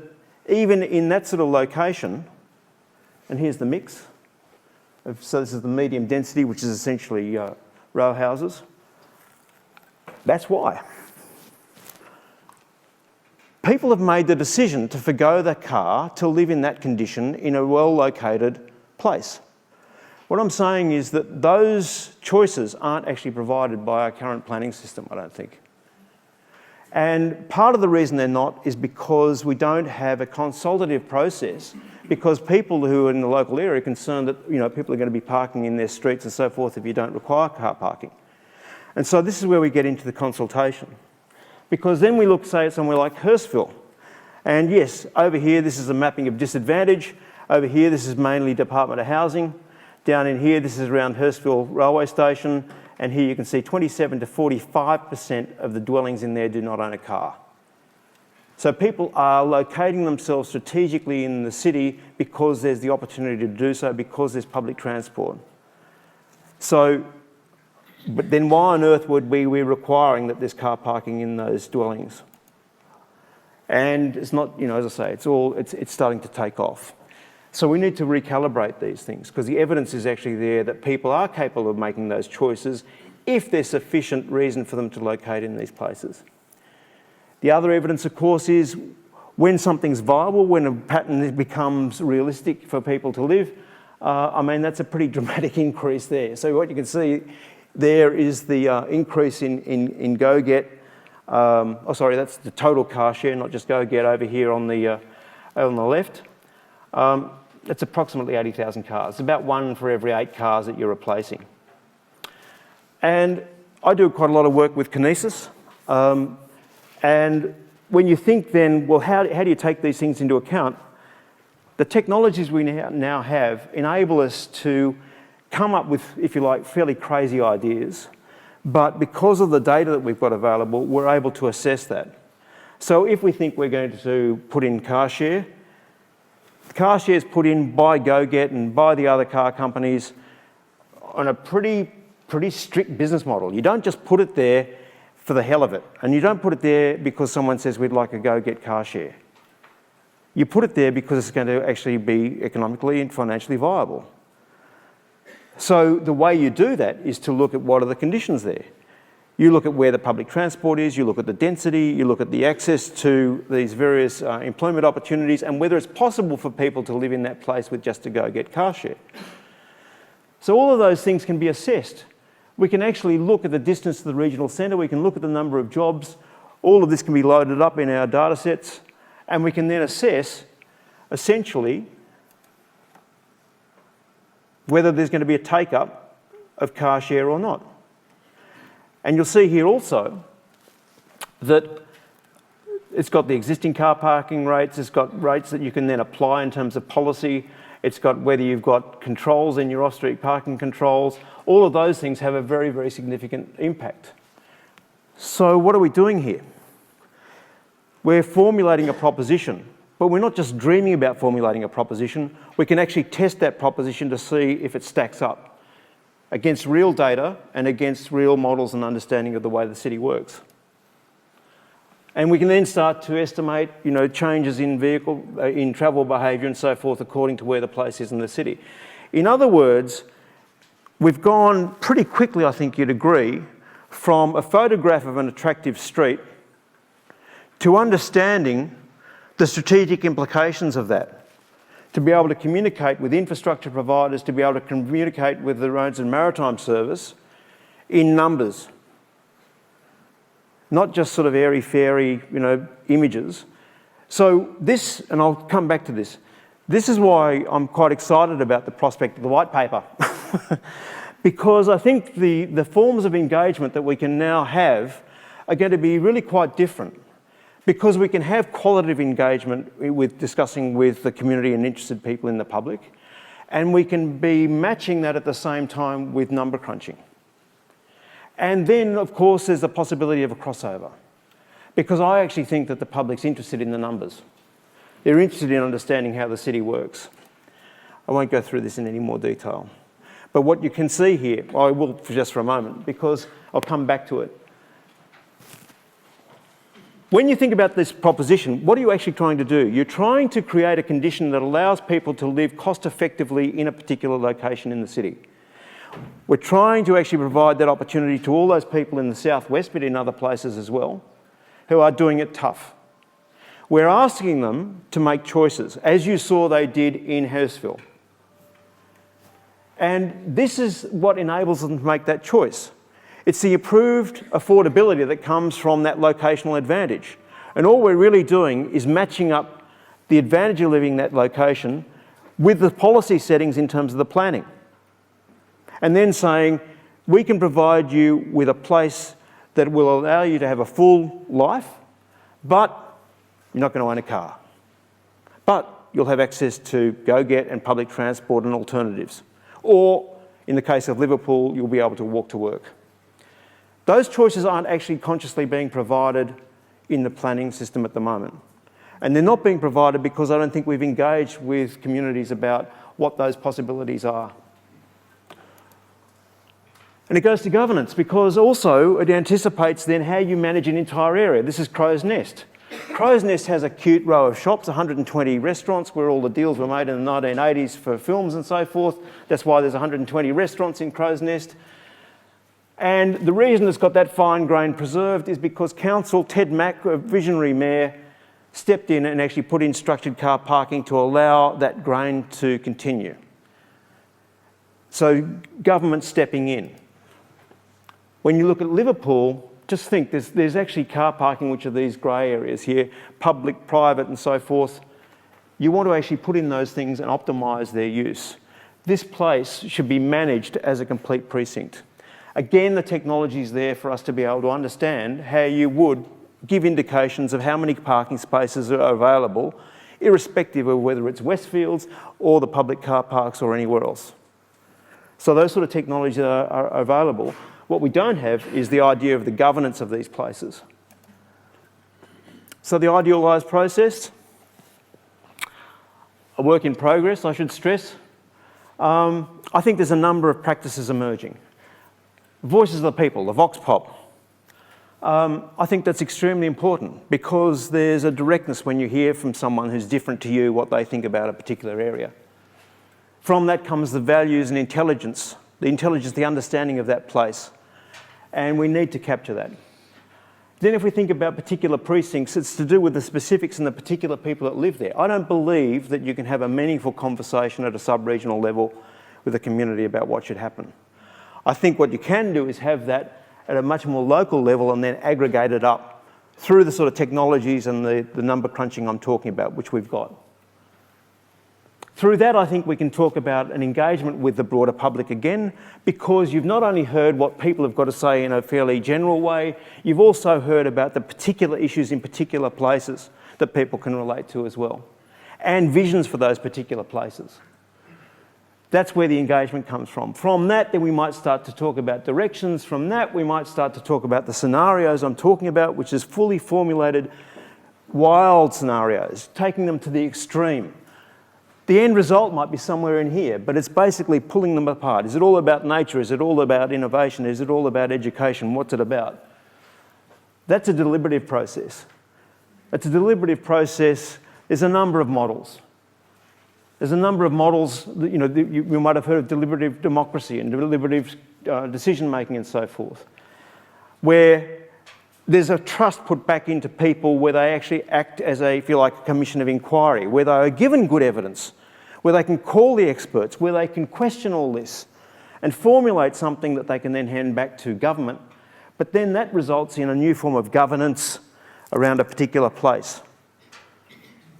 even in that sort of location, and here's the mix, so this is the medium density, which is essentially row houses. That's why. People have made the decision to forgo the car to live in that condition in a well-located place. What I'm saying is that those choices aren't actually provided by our current planning system, I don't think. And part of the reason they're not is because we don't have a consultative process, because people who are in the local area are concerned that people are going to be parking in their streets and so forth if you don't require car parking. And so this is where we get into the consultation. Because then we look, say, at somewhere like Hurstville. And yes, over here, this is a mapping of disadvantage. Over here, this is mainly Department of Housing. Down in here, this is around Hurstville railway station. And here you can see 27 to 45% of the dwellings in there do not own a car. So people are locating themselves strategically in the city because there's the opportunity to do so, because there's public transport. So, but then why on earth would we be requiring that there's car parking in those dwellings? And it's not, as I say, it's starting to take off. So we need to recalibrate these things, because the evidence is actually there that people are capable of making those choices if there's sufficient reason for them to locate in these places. The other evidence, of course, is when something's viable, when a pattern becomes realistic for people to live, that's a pretty dramatic increase there. So what you can see there is the increase in go-get. That's the total car share, not just go-get over here on the left. It's approximately 80,000 cars. It's about 1 for every 8 cars that you're replacing. And I do quite a lot of work with kinesis. And when you think then, well, how do you take these things into account? The technologies we now have enable us to come up with, if you like, fairly crazy ideas. But because of the data that we've got available, we're able to assess that. So if we think we're going to put in car share, car share is put in by GoGet and by the other car companies on a pretty strict business model. You don't just put it there for the hell of it. And you don't put it there because someone says we'd like a GoGet car share. You put it there because it's going to actually be economically and financially viable. So the way you do that is to look at what are the conditions there. You look at where the public transport is, you look at the density, you look at the access to these various employment opportunities, and whether it's possible for people to live in that place with just a GoGet car share. So all of those things can be assessed. We can actually look at the distance to the regional centre, we can look at the number of jobs, all of this can be loaded up in our data sets, and we can then assess, essentially, whether there's going to be a take-up of car share or not. And you'll see here also that it's got the existing car parking rates, it's got rates that you can then apply in terms of policy, it's got whether you've got controls in your off-street parking controls. All of those things have a very, very significant impact. So what are we doing here? We're formulating a proposition, but we're not just dreaming about formulating a proposition, we can actually test that proposition to see if it stacks up against real data and against real models and understanding of the way the city works. And we can then start to estimate, changes in travel behaviour and so forth according to where the place is in the city. In other words, we've gone pretty quickly, I think you'd agree, from a photograph of an attractive street to understanding the strategic implications of that. To be able to communicate with infrastructure providers, to be able to communicate with the Roads and Maritime Service in numbers. Not just sort of airy-fairy, images. So this, and I'll come back to this, this is why I'm quite excited about the prospect of the white paper. because I think the forms of engagement that we can now have are going to be really quite different, because we can have qualitative engagement with discussing with the community and interested people in the public, and we can be matching that at the same time with number crunching. And then, of course, there's the possibility of a crossover, because I actually think that the public's interested in the numbers. They're interested in understanding how the city works. I won't go through this in any more detail. But what you can see here, I will for just for a moment, because I'll come back to it. When you think about this proposition, what are you actually trying to do? You're trying to create a condition that allows people to live cost-effectively in a particular location in the city. We're trying to actually provide that opportunity to all those people in the southwest, but in other places as well, who are doing it tough. We're asking them to make choices, as you saw they did in Hurstville. And this is what enables them to make that choice. It's the approved affordability that comes from that locational advantage. And all we're really doing is matching up the advantage of living in that location with the policy settings in terms of the planning. And then saying, we can provide you with a place that will allow you to have a full life, but you're not going to own a car. But you'll have access to go-get and public transport and alternatives. Or, in the case of Liverpool, you'll be able to walk to work. Those choices aren't actually consciously being provided in the planning system at the moment. And they're not being provided because I don't think we've engaged with communities about what those possibilities are. And it goes to governance, because also it anticipates then how you manage an entire area. This is Crow's Nest. Crow's Nest has a cute row of shops, 120 restaurants, where all the deals were made in the 1980s for films and so forth. That's why there's 120 restaurants in Crow's Nest. And the reason it's got that fine grain preserved is because Council, Ted Mack, a visionary mayor, stepped in and actually put in structured car parking to allow that grain to continue. So government stepping in. When you look at Liverpool, just think there's actually car parking, which are these grey areas here, public, private and so forth. You want to actually put in those things and optimise their use. This place should be managed as a complete precinct. Again, the technology is there for us to be able to understand how you would give indications of how many parking spaces are available, irrespective of whether it's Westfields or the public car parks or anywhere else. So those sort of technologies are available. What we don't have is the idea of the governance of these places. So the idealised process, a work in progress, I should stress. I think there's a number of practices emerging. Voices of the people, the vox pop. I think that's extremely important, because there's a directness when you hear from someone who's different to you what they think about a particular area. From that comes the values and intelligence, the understanding of that place. And we need to capture that. Then if we think about particular precincts, it's to do with the specifics and the particular people that live there. I don't believe that you can have a meaningful conversation at a sub-regional level with a community about what should happen. I think what you can do is have that at a much more local level and then aggregate it up through the sort of technologies and the number crunching I'm talking about, which we've got. Through that, I think we can talk about an engagement with the broader public again, because you've not only heard what people have got to say in a fairly general way, you've also heard about the particular issues in particular places that people can relate to as well, and visions for those particular places. That's where the engagement comes from. From that, then we might start to talk about directions. From that, we might start to talk about the scenarios I'm talking about, which is fully formulated, wild scenarios, taking them to the extreme. The end result might be somewhere in here, but it's basically pulling them apart. Is it all about nature? Is it all about innovation? Is it all about education? What's it about? That's a deliberative process. It's a deliberative process. There's a number of models. There's a number of models, you might have heard of deliberative democracy and deliberative decision-making and so forth, where there's a trust put back into people where they actually act as a, if you like, a commission of inquiry, where they are given good evidence, where they can call the experts, where they can question all this and formulate something that they can then hand back to government. But then that results in a new form of governance around a particular place.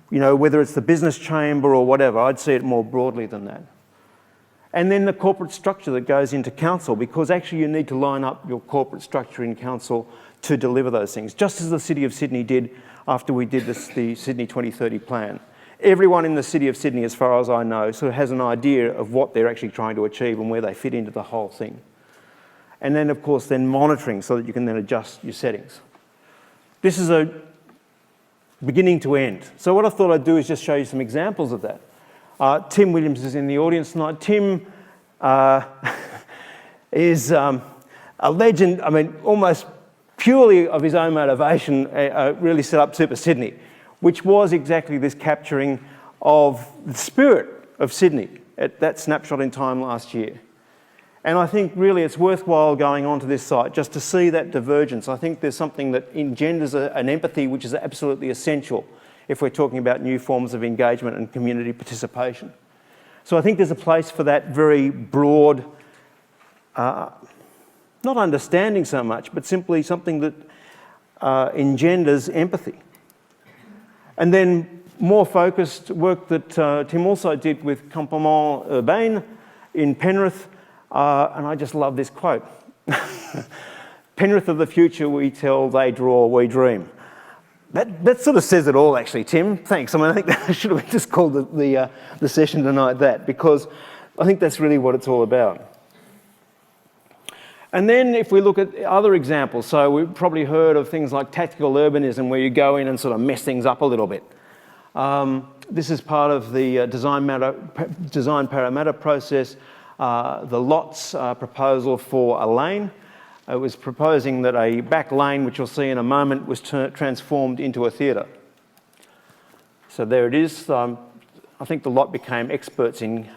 Whether it's the business chamber or whatever, I'd see it more broadly than that. And then the corporate structure that goes into council, because actually you need to line up your corporate structure in council to deliver those things, just as the City of Sydney did after we did the Sydney 2030 plan. Everyone in the City of Sydney, as far as I know, sort of has an idea of what they're actually trying to achieve and where they fit into the whole thing. And then, of course, then monitoring so that you can then adjust your settings. This is a beginning to end. So what I thought I'd do is just show you some examples of that. Tim Williams is in the audience tonight. Tim is a legend, I mean, almost purely of his own motivation, really set up Super Sydney, which was exactly this capturing of the spirit of Sydney at that snapshot in time last year. And I think really it's worthwhile going onto this site just to see that divergence. I think there's something that engenders an empathy which is absolutely essential if we're talking about new forms of engagement and community participation. So I think there's a place for that very broad, not understanding so much, but simply something that engenders empathy. And then more focused work that Tim also did with Complement Urbain in Penrith, and I just love this quote. Penrith of the future, we tell, they draw, we dream. That sort of says it all, actually, Tim. Thanks. I mean, I think that should have just called the session tonight that, because I think that's really what it's all about. And then if we look at other examples, so we've probably heard of things like tactical urbanism, where you go in and sort of mess things up a little bit. This is part of the design parramatta process. The LOTS proposal for a lane. It was proposing that a back lane, which you'll see in a moment, was transformed into a theatre. So there it is. I think the lot became experts in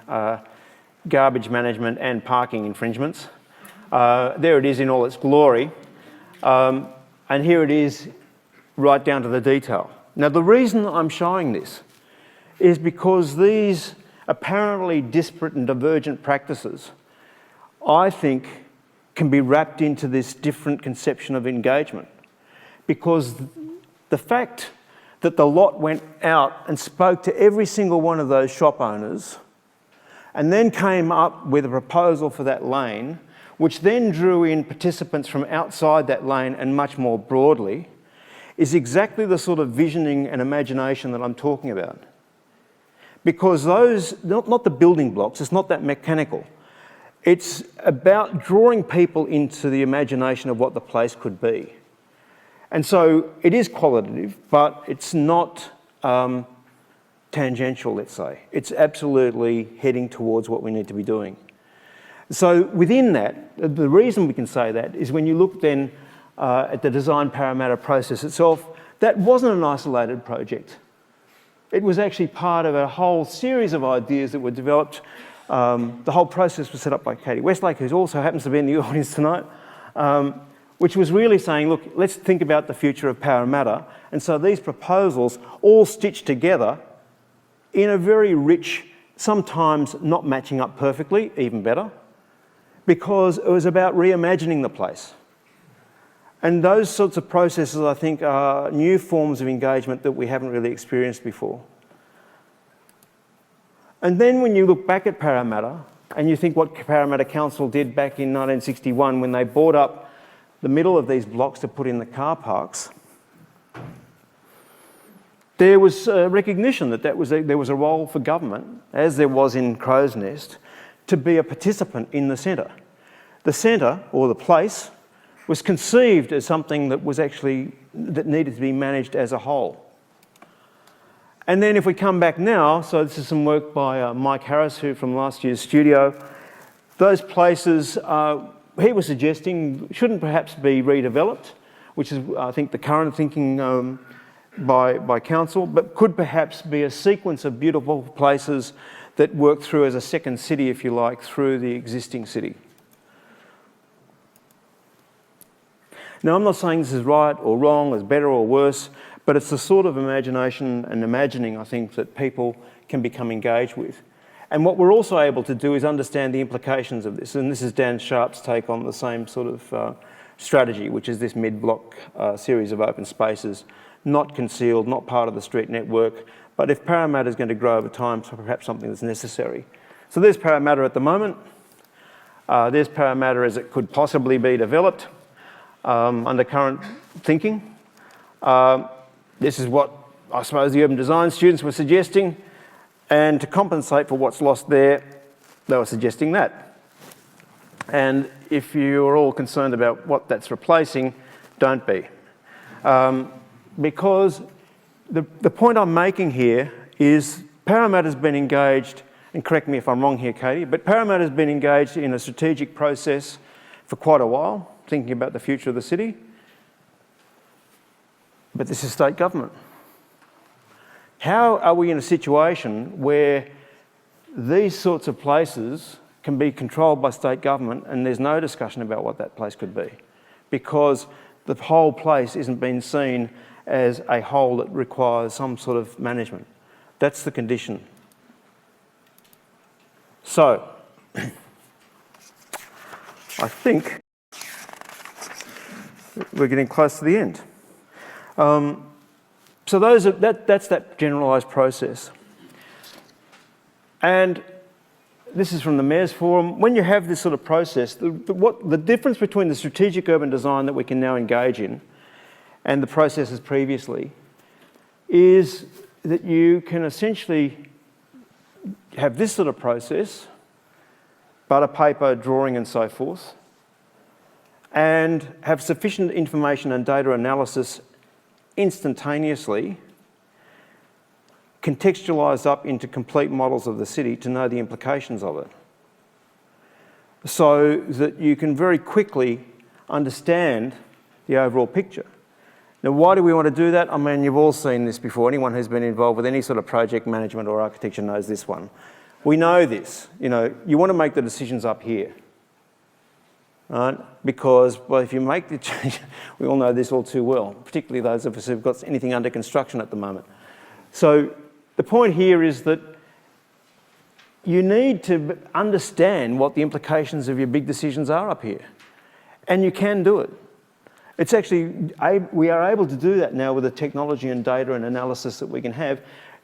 garbage management and parking infringements. There it is in all its glory. And here it is right down to the detail. Now, the reason I'm showing this is because these apparently disparate and divergent practices, I think, can be wrapped into this different conception of engagement. Because the fact that the lot went out and spoke to every single one of those shop owners and then came up with a proposal for that lane, which then drew in participants from outside that lane and much more broadly, is exactly the sort of visioning and imagination that I'm talking about. Because those, not the building blocks, it's not that mechanical. It's about drawing people into the imagination of what the place could be. And so it is qualitative, but it's not tangential, let's say. It's absolutely heading towards what we need to be doing. So within that, the reason we can say that is when you look then at the design parramatta process itself, that wasn't an isolated project. It was actually part of a whole series of ideas that were developed. The whole process was set up by Katie Westlake, who also happens to be in the audience tonight, which was really saying, look, let's think about the future of Parramatta. And so these proposals all stitched together in a very rich, sometimes not matching up perfectly, even better, because it was about reimagining the place. And those sorts of processes, I think, are new forms of engagement that we haven't really experienced before. And then when you look back at Parramatta, and you think what Parramatta Council did back in 1961 when they bought up the middle of these blocks to put in the car parks, there was a recognition that there was a role for government, as there was in Crow's Nest, to be a participant in the centre. The centre, or the place, was conceived as something that was actually, that needed to be managed as a whole. And then if we come back now, so this is some work by Mike Harris, who from last year's studio, those places, he was suggesting shouldn't perhaps be redeveloped, which is, I think, the current thinking by council, but could perhaps be a sequence of beautiful places that work through as a second city, if you like, through the existing city. Now, I'm not saying this is right or wrong, is better or worse, but it's the sort of imagination and imagining, I think, that people can become engaged with. And what we're also able to do is understand the implications of this. And this is Dan Sharp's take on the same sort of strategy, which is this mid-block series of open spaces, not concealed, not part of the street network, but if Parramatta is going to grow over time, so perhaps something that's necessary. So there's Parramatta at the moment. There's Parramatta as it could possibly be developed under current thinking. This is what I suppose the urban design students were suggesting, and to compensate for what's lost there, they were suggesting that. And if you're all concerned about what that's replacing, don't be. Because the point I'm making here is Parramatta's been engaged, and correct me if I'm wrong here, Katie, but Parramatta's been engaged in a strategic process for quite a while, thinking about the future of the city. But this is state government. How are we in a situation where these sorts of places can be controlled by state government and there's no discussion about what that place could be? Because the whole place isn't being seen as a whole that requires some sort of management. That's the condition. So, I think we're getting close to the end. So that's that generalised process. And this is from the Mayor's Forum. When you have this sort of process, the difference between the strategic urban design that we can now engage in and the processes previously is that you can essentially have this sort of process, butter paper, drawing and so forth, and have sufficient information and data analysis instantaneously contextualised up into complete models of the city to know the implications of it. So that you can very quickly understand the overall picture. Now, why do we want to do that? I mean, you've all seen this before. Anyone who's been involved with any sort of project management or architecture knows this one. We know this. You know, you want to make the decisions up here. Right? Because, well, if you make the change, we all know this all too well, particularly those of us who've got anything under construction at the moment. So the point here is that you need to understand what the implications of your big decisions are up here. And you can do it. It's actually, we are able to do that now with the technology and data and analysis that we can have.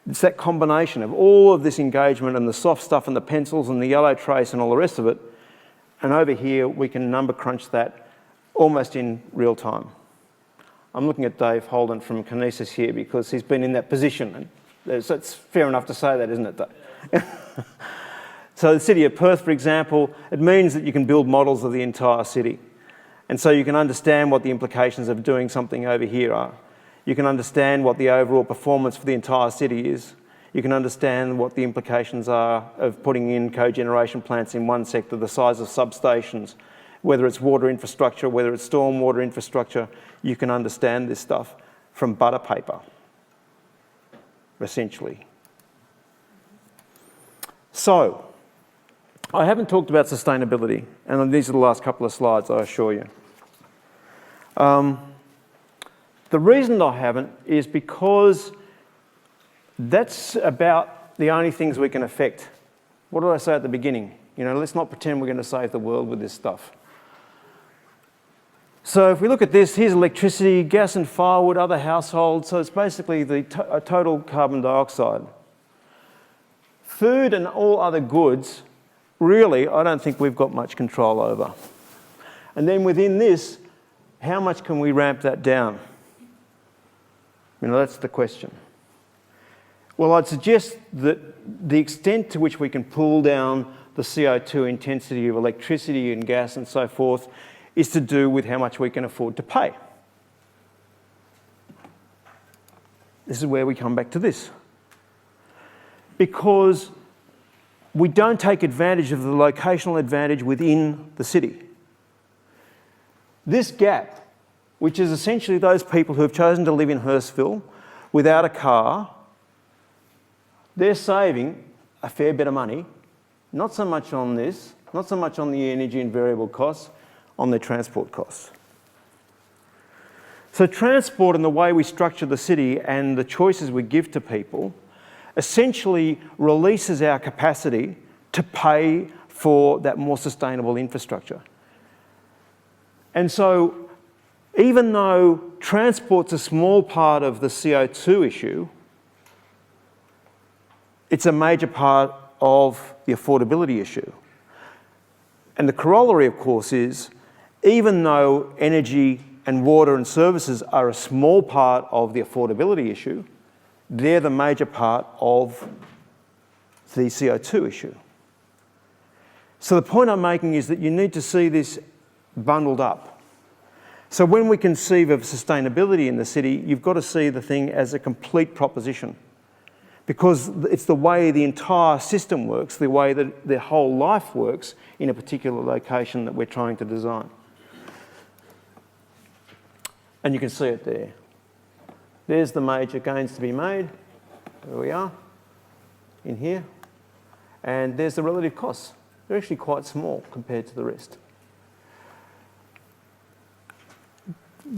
It's that combination of all of this engagement and the soft stuff and the pencils and the yellow trace and all the rest of it. And over here, we can number crunch that almost in real time. I'm looking at Dave Holden from Kinesis here because he's been in that position. And so it's fair enough to say that, isn't it, Dave? So the city of Perth, for example, it means that you can build models of the entire city. And so you can understand what the implications of doing something over here are. You can understand what the overall performance for the entire city is. You can understand what the implications are of putting in cogeneration plants in one sector, the size of substations, whether it's water infrastructure, whether it's stormwater infrastructure. You can understand this stuff from butter paper, essentially. So, I haven't talked about sustainability, and these are the last couple of slides, I assure you. The reason I haven't is because that's about the only things we can affect. What did I say at the beginning? You know, let's not pretend we're going to save the world with this stuff. So if we look at this, here's electricity, gas and firewood, other households. So it's basically the total carbon dioxide. Food and all other goods, really, I don't think we've got much control over. And then within this, how much can we ramp that down? You know, that's the question. Well, I'd suggest that the extent to which we can pull down the CO2 intensity of electricity and gas and so forth is to do with how much we can afford to pay. This is where we come back to this. Because we don't take advantage of the locational advantage within the city. This gap, which is essentially those people who have chosen to live in Hurstville without a car, they're saving a fair bit of money, not so much on this, not so much on the energy and variable costs, on their transport costs. So transport and the way we structure the city and the choices we give to people essentially releases our capacity to pay for that more sustainable infrastructure. And so even though transport's a small part of the CO2 issue, it's a major part of the affordability issue. And the corollary, of course, is even though energy and water and services are a small part of the affordability issue, they're the major part of the CO2 issue. So the point I'm making is that you need to see this bundled up. So when we conceive of sustainability in the city, you've got to see the thing as a complete proposition, because it's the way the entire system works, the way that the whole life works in a particular location that we're trying to design. And you can see it there. There's the major gains to be made. There we are, in here. And there's the relative costs. They're actually quite small compared to the rest.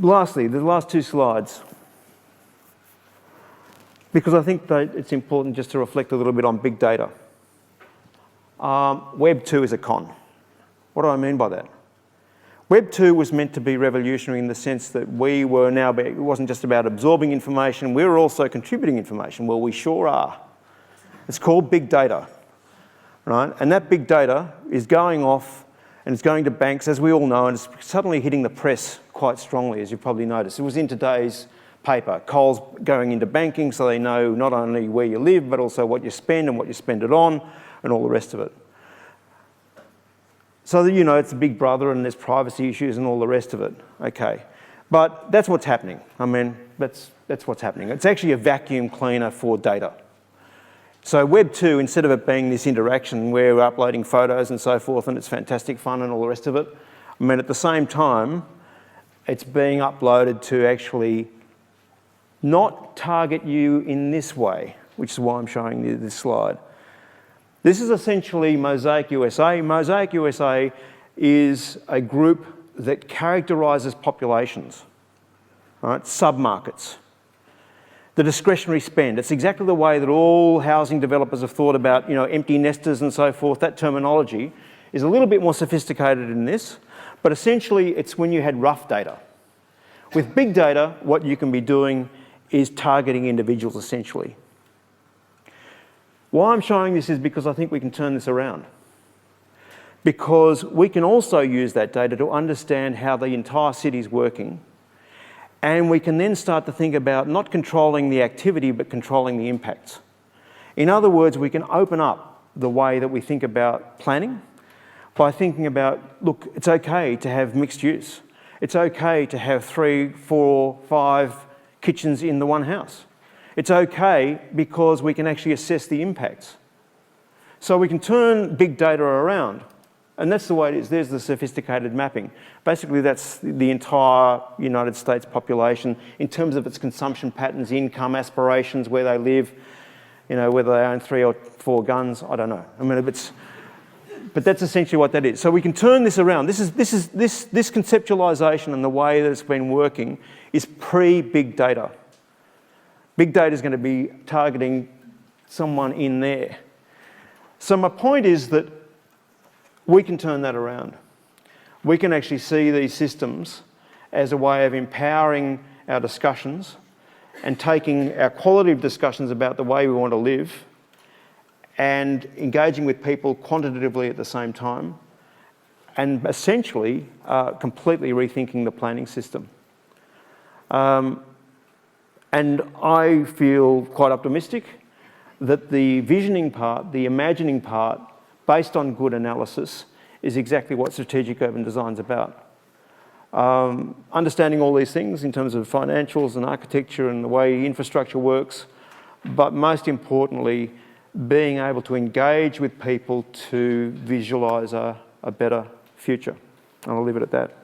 Lastly, the last two slides, because I think that it's important just to reflect a little bit on big data. Web 2 is a con. What do I mean by that? Web 2 was meant to be revolutionary in the sense that we were now, it wasn't just about absorbing information, we were also contributing information. Well, we sure are. It's called big data, right? And that big data is going off and it's going to banks, as we all know, and it's suddenly hitting the press quite strongly, as you probably noticed. It was in today's paper. Coles going into banking so they know not only where you live, but also what you spend and what you spend it on and all the rest of it. So that you know it's a big brother and there's privacy issues and all the rest of it. Okay. But that's what's happening. I mean, that's what's happening. It's actually a vacuum cleaner for data. So Web 2, instead of it being this interaction where we're uploading photos and so forth and it's fantastic fun and all the rest of it, I mean, at the same time, it's being uploaded to actually not target you in this way, which is why I'm showing you this slide. This is essentially Mosaic USA. Mosaic USA is a group that characterises populations, right? Sub-markets. The discretionary spend. It's exactly the way that all housing developers have thought about, you know, empty nesters and so forth. That terminology is a little bit more sophisticated in this, but essentially it's when you had rough data. With big data, what you can be doing is targeting individuals essentially. Why I'm showing this is because I think we can turn this around. Because we can also use that data to understand how the entire city is working, and we can then start to think about not controlling the activity, but controlling the impacts. In other words, we can open up the way that we think about planning by thinking about, look, it's okay to have mixed use. It's okay to have 3, 4, 5 kitchens in the one house. It's okay because we can actually assess the impacts. So we can turn big data around, and that's the way it is. There's the sophisticated mapping. Basically, that's the entire United States population in terms of its consumption patterns, income, aspirations, where they live, you know, whether they own 3 or 4 guns, I don't know. I mean, but that's essentially what that is. So we can turn this around. This conceptualization and the way that it's been working is pre-big data. Big data is going to be targeting someone in there. So my point is that we can turn that around. We can actually see these systems as a way of empowering our discussions and taking our quality of discussions about the way we want to live and engaging with people quantitatively at the same time and essentially completely rethinking the planning system. And I feel quite optimistic that the visioning part, the imagining part, based on good analysis, is exactly what strategic urban design is about. Understanding all these things in terms of financials and architecture and the way infrastructure works, but most importantly, being able to engage with people to visualise a better future. And I'll leave it at that.